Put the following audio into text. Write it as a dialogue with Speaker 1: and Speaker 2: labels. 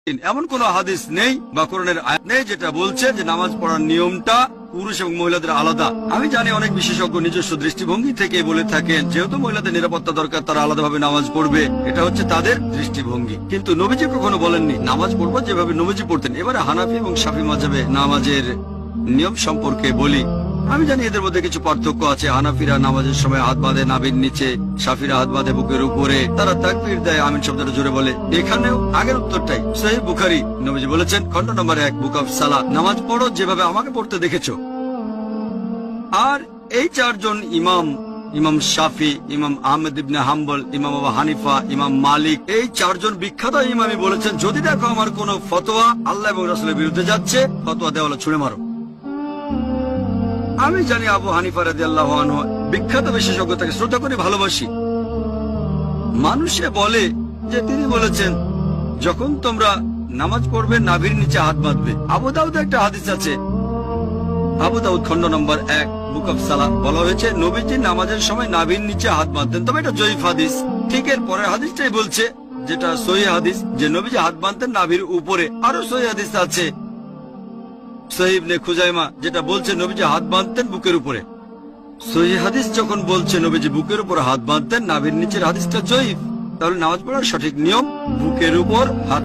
Speaker 1: এমন কোন হাদিস নেই বা কোরআনের আয়াত নেই যেটা বলছে যে নামাজ পড়ার নিয়মটা পুরুষ এবং মহিলাদের আলাদা। আমি জানি অনেক বিশেষজ্ঞ নিজস্ব দৃষ্টিভঙ্গি থেকে বলে থাকেন যেহেতু মহিলাদের নিরাপত্তা দরকার তারা আলাদাভাবে নামাজ পড়বে, এটা হচ্ছে তাদের দৃষ্টিভঙ্গি। কিন্তু নবীজি কখনো বলেননি নামাজ পড়বো যেভাবে নবীজি পড়তেন। এবারে হানাফি এবং শাফি মাযহাবে নামাজের নিয়ম সম্পর্কে বলি। আমি জানি এদের মধ্যে কিছু পার্থক্য আছে। হানাফিরা নামাজের সময় হাত বাঁধে নাভির নিচে, শাফিরা হাত বাঁধে বুকের উপরে, তারা তাকবীর দেয়, আমিন শব্দটা জোরে বলে। এখানেও আগের উত্তরটাই সহিহ বুখারী। নবীজি বলেছেন খণ্ড নম্বর 1 বুক অফ সালাহ, নামাজ পড়ো যেভাবে আমাকে পড়তে দেখেছো। আর এই চারজন ইমাম শাফি, ইমাম আহমেদ ইবনে হাম্বল, ইমাম আবু হানিফা, ইমাম মালিক, এই চারজন বিখ্যাত ইমামই বলেছেন যদি দেখো আমার কোন ফতোয়া আল্লাহ এবং রাসূলের বিরুদ্ধে যাচ্ছে, ফতোয়া দেওয়ালে ছুঁড়ে মারো। আমি জানি আবু হানিফা রাদিয়াল্লাহু আনহু বিখ্যাত বিশেষজ্ঞ, তাকে শ্রদ্ধা করি, ভালোবাসি। মানুষে বলে যে তিনি বলেছেন যখন তোমরা নামাজ পড়বে নাভির নিচে হাত বাঁধবে। আবু দাউদে একটা হাদিস আছে, আবু দাউদ খণ্ড নম্বর 1 বুক অফ সালাহ, বলা হয়েছে নবীজি নামাজের সময় নাভির নিচে হাত বাঁধতেন। তবে এটা জয়ীফ হাদিস। ঠিক এর পরের হাদিসটাই বলছে যেটা সহিহ হাদিস, যে নবীজি হাত বাঁধতেন নাভির উপরে। আরো সহিহ হাদিস আছে সহিহ ইবনে খুজাইমা, যেটা বলছে নবীজি হাত বাঁধতেন বুকের উপরে। সহিহ হাদিস যখন বলছে নবীজি বুকের উপর হাত বাঁধতেন নাভির নিচের হাদিসটা জয়ীফ। তাহলে নামাজ পড়ার সঠিক নিয়ম বুকের উপর হাত